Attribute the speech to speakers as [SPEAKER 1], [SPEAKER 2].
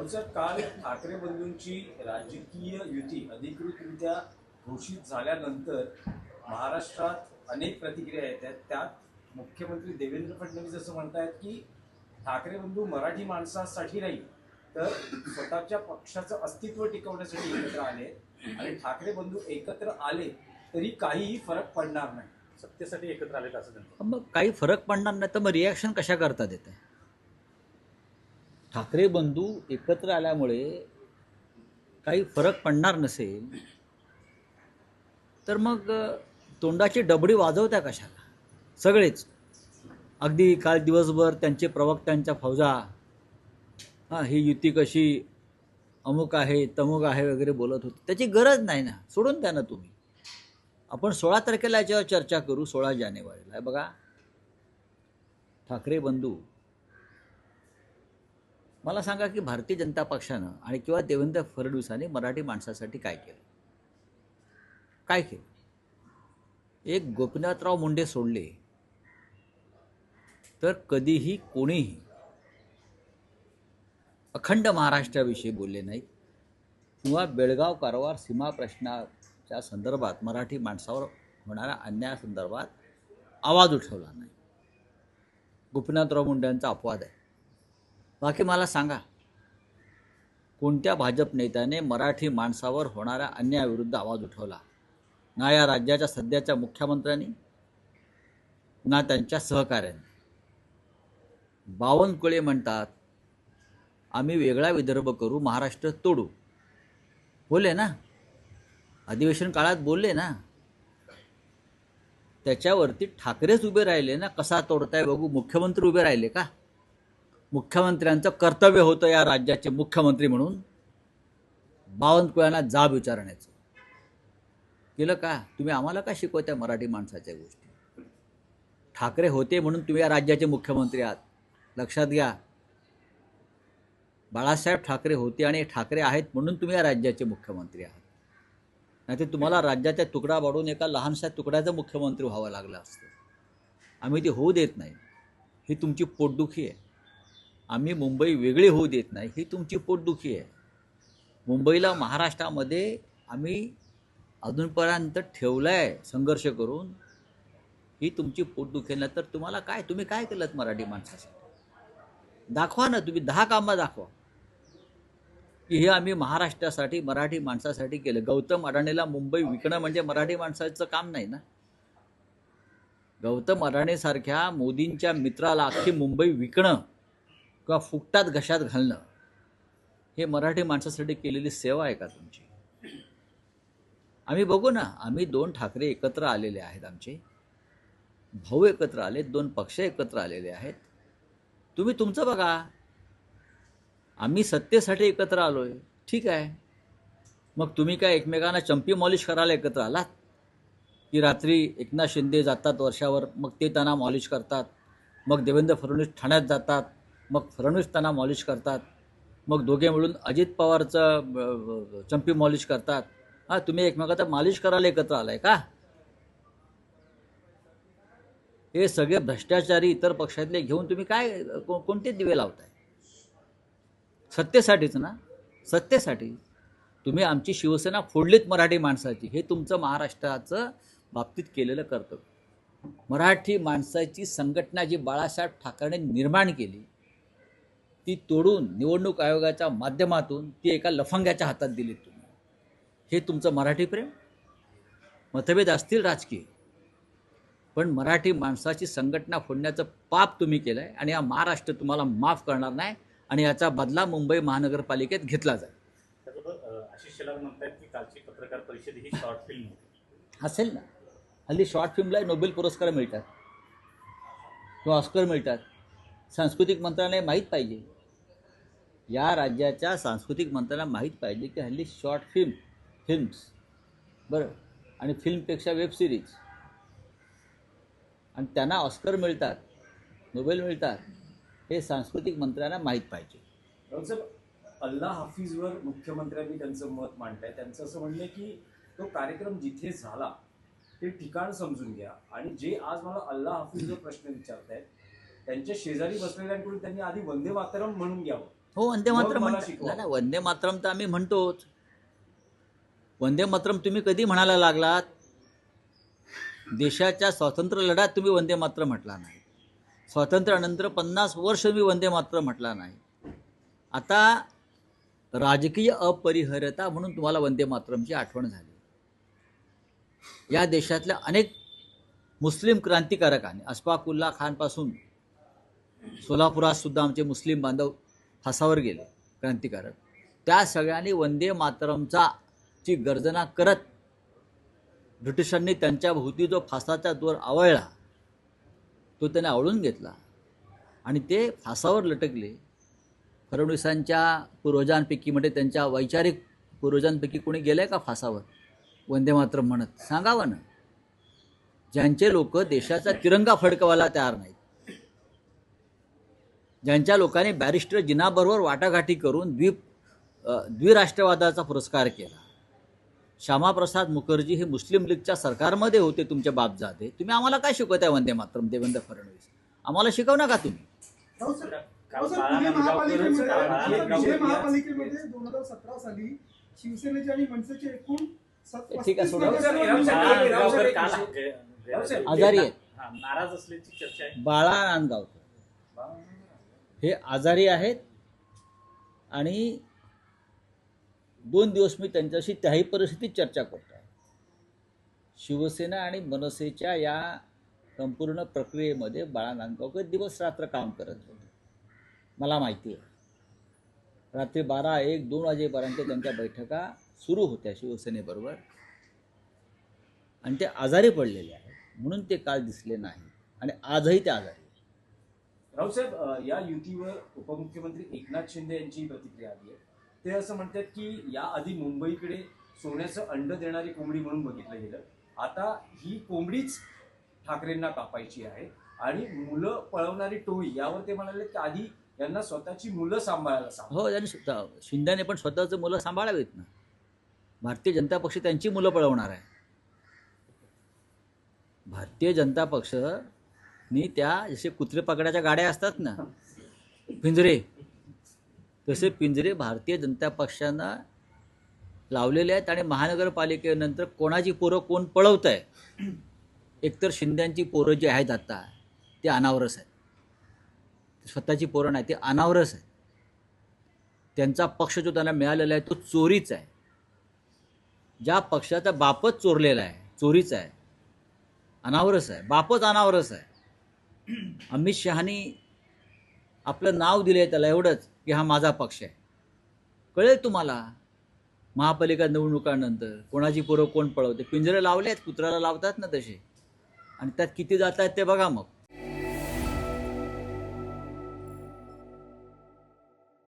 [SPEAKER 1] Sir, काल ठाकरे बंधूंची राजकीय युती अधिकृतरित्या घोषित झाल्यानंतर महाराष्ट्रात अनेक प्रतिक्रिया येत आहेत. त्यात मुख्यमंत्री देवेंद्र फडणवीस असं म्हणतायत की ठाकरे बंधू मराठी माणसासाठी नाही तर स्वतःच्या पक्षाचं अस्तित्व टिकवण्यासाठी एकत्र आले आणि ठाकरे बंधू एकत्र आले तरी काहीही फरक पडणार नाही, सत्तेसाठी एकत्र आले असं त्यांचं.
[SPEAKER 2] मग काही फरक पडणार नाही तर मग रिॲक्शन कशा करता येते? ठाकरे बंधू एकत्र आल्यामुळे काही फरक पडणार नसेल तर मग तोंडाची डबडी वाजवत्या कशाला सगळेच? अगदी काल दिवसभर त्यांचे प्रवक्त्यांच्या फौजा ही युती कशी अमुक आहे तमुक आहे वगैरे बोलत होते. त्याची गरज नाही ना, सोडून द्या ना तुम्ही. आपण 16 तारखेला याच्यावर चर्चा करू. 16 जानेवारीला बघा, ठाकरे बंधू मला सांगा की भारतीय जनता पक्षानं आणि किंवा देवेंद्र फडणवीसांनी मराठी माणसासाठी काय केलं? काय केलं? एक गोपीनाथराव मुंडे सोडले तर कधीही कोणीही अखंड महाराष्ट्राविषयी बोलले नाहीत किंवा बेळगाव कारवार सीमा प्रश्नाच्या संदर्भात मराठी माणसावर होणाऱ्या अन्यायासंदर्भात आवाज उठवला नाही. गोपीनाथराव मुंडेंचा अपवाद आहे. बाकी मला सांगा, कोणत्या भाजप नेत्याने मराठी माणसावर होणाऱ्या अन्यायाविरुद्ध आवाज उठवला? ना या राज्याच्या सध्याच्या मुख्यमंत्र्यांनी ना त्यांच्या सहकाऱ्यांनी. बावनकुळे म्हणतात आम्ही वेगळा विदर्भ करू, महाराष्ट्र तोडू. बोलले ना, अधिवेशन काळात बोलले ना. त्याच्यावरती ठाकरेच उभे राहिले ना. कसा तोडताय बघू. मुख्यमंत्री उभे राहिले का? मुख्यमंत्र्यांचं कर्तव्य होतं या राज्याचे मुख्यमंत्री म्हणून बावनकुळ्यांना जाब विचारण्याचं. केलं का? तुम्ही आम्हाला का शिकवत्या मराठी माणसाच्या गोष्टी? ठाकरे होते म्हणून तुम्ही या राज्याचे मुख्यमंत्री आहात, लक्षात घ्या. बाळासाहेब ठाकरे होते आणि ठाकरे आहेत म्हणून तुम्ही या राज्याचे मुख्यमंत्री आहात. नाहीतर तुम्हाला राज्याचा तुकडा पाडून एका लहानशा तुकड्याचं मुख्यमंत्री व्हावं लागलं असतं. आम्ही ते होऊ देत नाही. ही तुमची पोटदुखी आहे. आम्ही मुंबई वेगळी होऊ देत नाही, ही तुमची पोटदुखी आहे. मुंबईला महाराष्ट्रामध्ये आम्ही अजूनपर्यंत ठेवलं आहे संघर्ष करून, ही तुमची पोटदुखी. नाही तर तुम्हाला काय, तुम्ही काय केलं मराठी माणसासाठी? दाखवा ना, तुम्ही 10 कामं दाखवा की हे आम्ही महाराष्ट्रासाठी मराठी माणसासाठी केलं. गौतम अडाणीला मुंबई विकणं म्हणजे मराठी माणसाचं काम नाही ना. गौतम अडाणीसारख्या मोदींच्या मित्राला अख्खी मुंबई विकणं किंवा फुकटात घशात घालणं हे मराठी माणसासाठी केलेली सेवा आहे का तुमची? आम्ही बघू ना. आम्ही 2 ठाकरे एकत्र आलेले आहेत, आमचे भाऊ एकत्र आले, 2 पक्ष एकत्र आलेले आहेत. तुम्ही तुमचं बघा. आम्ही सत्तेसाठी एकत्र आलोय, ठीक आहे. मग तुम्ही काय एकमेकांना चंपी मॉलिश करायला एकत्र आलात की रात्री एकनाथ शिंदे जातात वर्षावर, मग ते त्यांना मॉलिश करतात. मग देवेंद्र फडणवीस ठाण्यात जातात, मग फडणवीस त्यांना मॉलिश करतात. मग दोघे मिळून अजित पवारचं चंपी मॉलिश करतात. तुम्ही एकमेकांचा मालिश करायला एकत्र आलाय का? हे सगळे भ्रष्टाचारी इतर पक्षातले घेऊन तुम्ही काय कोणते दिवे लावताय? सत्तेसाठीच ना. सत्तेसाठी तुम्ही आमची शिवसेना फोडलीत मराठी माणसाची. हे तुमचं महाराष्ट्राचं बाबतीत केलेलं कर्तव्य. मराठी माणसाची संघटना जी बाळासाहेब ठाकरेंनी निर्माण केली ती तोडून निवडणूक आयोगाच्या माध्यमातून ती एका लफंग्याच्या हातात दिली तुम्ही. हे तुमचं मराठी प्रेम? मतभेद असतील राजकीय, पण मराठी माणसाची संघटना फोडण्याचं पाप तुम्ही केलं आहे आणि हा महाराष्ट्र तुम्हाला माफ करणार नाही आणि याचा बदला मुंबई महानगरपालिकेत घेतला जाईल.
[SPEAKER 1] आशिष शेलार म्हणतात की कालची पत्रकार परिषद ही शॉर्ट फिल्म
[SPEAKER 2] असेल ना. हल्ली शॉर्ट फिल्मला नोबेल पुरस्कार मिळतात किंवा ऑस्कर मिळतात. सांस्कृतिक मंत्रालयाला माहीत पाहिजे, या राज्याच्या सांस्कृतिक मंत्र्याला माहीत पाहिजे की हल्ली शॉर्ट फिल्म्स बरं आणि फिल्मपेक्षा वेब सिरीज आणि त्यांना ऑस्कर मिळतात, नोबेल मिळतात, हे सांस्कृतिक मंत्र्यांना माहीत पाहिजे.
[SPEAKER 1] अल्ला हाफिजवर मुख्यमंत्र्यांनी त्यांचं मत मांडलंय. त्यांचं असं म्हणणं की तो कार्यक्रम जिथे झाला ते ठिकाण समजून घ्या आणि जे आज मला अल्ला हाफिजवर प्रश्न विचारतायत त्यांच्या शेजारी बसलेल्यांकडून त्यांनी आधी वंदे मातरम म्हणून घ्यावं
[SPEAKER 2] हो, वंदे मातरम
[SPEAKER 1] मग मला
[SPEAKER 2] म्हणतात.
[SPEAKER 1] शिकवा.
[SPEAKER 2] नाही नाही, वंदे मातरम तर आम्ही म्हणतोच. वंदे मातरम तुम्ही कधी म्हणायला लागलात? देशाच्या स्वातंत्र्य लढ्यात तुम्ही वंदे मातरम म्हटला नाही. स्वातंत्र्यानंतर 50 वर्ष मी वंदे मातरम म्हटला नाही. आता राजकीय अपरिहार्यता म्हणून तुम्हाला वंदे मातरमची आठवण झाली. या देशातल्या अनेक मुस्लिम क्रांतिकारकांनी, अशफाकुल्ला खानपासून सोलापुरात सुद्धा आमचे मुस्लिम बांधव फासावर गेले क्रांतिकारक. त्या सगळ्यांनी वंदे मातरमचा ची गर्जना करत ब्रिटिशांनी त्यांच्या भोवती जो फासाचा दोर आवळला तो त्याने आवळून घेतला आणि ते फासावर लटकले. फडणवीसांच्या पूर्वजांपैकी म्हणजे त्यांच्या वैचारिक पूर्वजांपैकी कोणी गेलंय का फासावर वंदे मातरम म्हणत? सांगावं ना. ज्यांचे लोक देशाचा तिरंगा फडकवायला तयार नाहीत, ज्यांच्या लोकांनी बॅरिस्टर जिनाबरोबर वाटाघाटी करून द्विराष्ट्रवादाचा पुरस्कार केला. श्यामाप्रसाद मुखर्जी हे मुस्लिम लीगच्या सरकारमध्ये होते तुमचे बापजादे. तुम्ही आम्हाला काय शिकवताय वंदे मातरम? देवेंद्र फडणवीस आम्हाला शिकव नका तुम्ही.
[SPEAKER 3] हो सर, पुणे महापालिकेमध्ये 2017 साली शिवसेनेचे आणि मनसेचे एकूण
[SPEAKER 2] ठीक आहे, सोडा.
[SPEAKER 1] रावसाहेब,
[SPEAKER 2] आजारी आहेत.
[SPEAKER 4] नाराज असल्याची चर्चा आहे.
[SPEAKER 2] बाळा नांदगावकर हे आजारी आहेत आणि 2 दिवस मी त्यांच्याशी त्याही परिस्थितीत चर्चा करतो आहे. शिवसेना आणि मनसेच्या या संपूर्ण प्रक्रियेमध्ये बाळा नांदगावकर दिवस रात्र काम करत होते. मला माहिती आहे. रात्री 12, 1, 2 वाजेपर्यंत त्यांच्या बैठका सुरू होत्या शिवसेनेबरोबर आणि ते आजारी पडलेले आहेत म्हणून ते काल दिसले नाही आणि आजही ते आजारी.
[SPEAKER 1] रावसाहेब, या युतीवर उपमुख्यमंत्री एकनाथ शिंदे यांची प्रतिक्रिया आली आहे. ते असं म्हणतात की याआधी मुंबईकडे सोन्याचं अंड देणारी कोंबडी म्हणून बघितलं गेलं. आता ही कोंबडीच ठाकरेंना कापायची आहे आणि मुलं पळवणारी टोळी यावर ते म्हणाले की आधी यांना स्वतःची मुलं सांभाळायला सांगा.
[SPEAKER 2] हो, त्यांनी शिंदेने पण स्वतःचं मुलं सांभाळावीत ना. भारतीय जनता पक्ष त्यांची मुलं पळवणार आहे. भारतीय जनता पक्षनी त्या जसे कुत्रे पकडाच्या गाड्या असतात ना, पिंजरे, तसे पिंजरे भारतीय जनता पक्षानं लावलेले आहेत आणि महानगरपालिकेनंतर कोणाची पोरं कोण पळवत आहे. एकतर शिंद्यांची पोरं जी आहेत आता ते अनावरस आहेत. स्वतःची पोरं नाही, ते अनावरस आहेत. त्यांचा पक्ष जो त्यांना मिळालेला आहे तो चोरीच आहे. ज्या पक्षाचा बापच चोरलेला आहे, चोरीचा आहे, अनावरस आहे, बापच अनावरस आहे. अमित शहानी आपलं नाव दिलं आहे त्याला एवढंच की हा माझा पक्ष आहे. कळेल तुम्हाला महापालिका निवडणुकांनंतर कोणाची पोरं कोण पळवते. पिंजरे लावले आहेत, कुत्र्याला लावतात ना तसे, आणि त्यात किती जात आहेत ते बघा मग.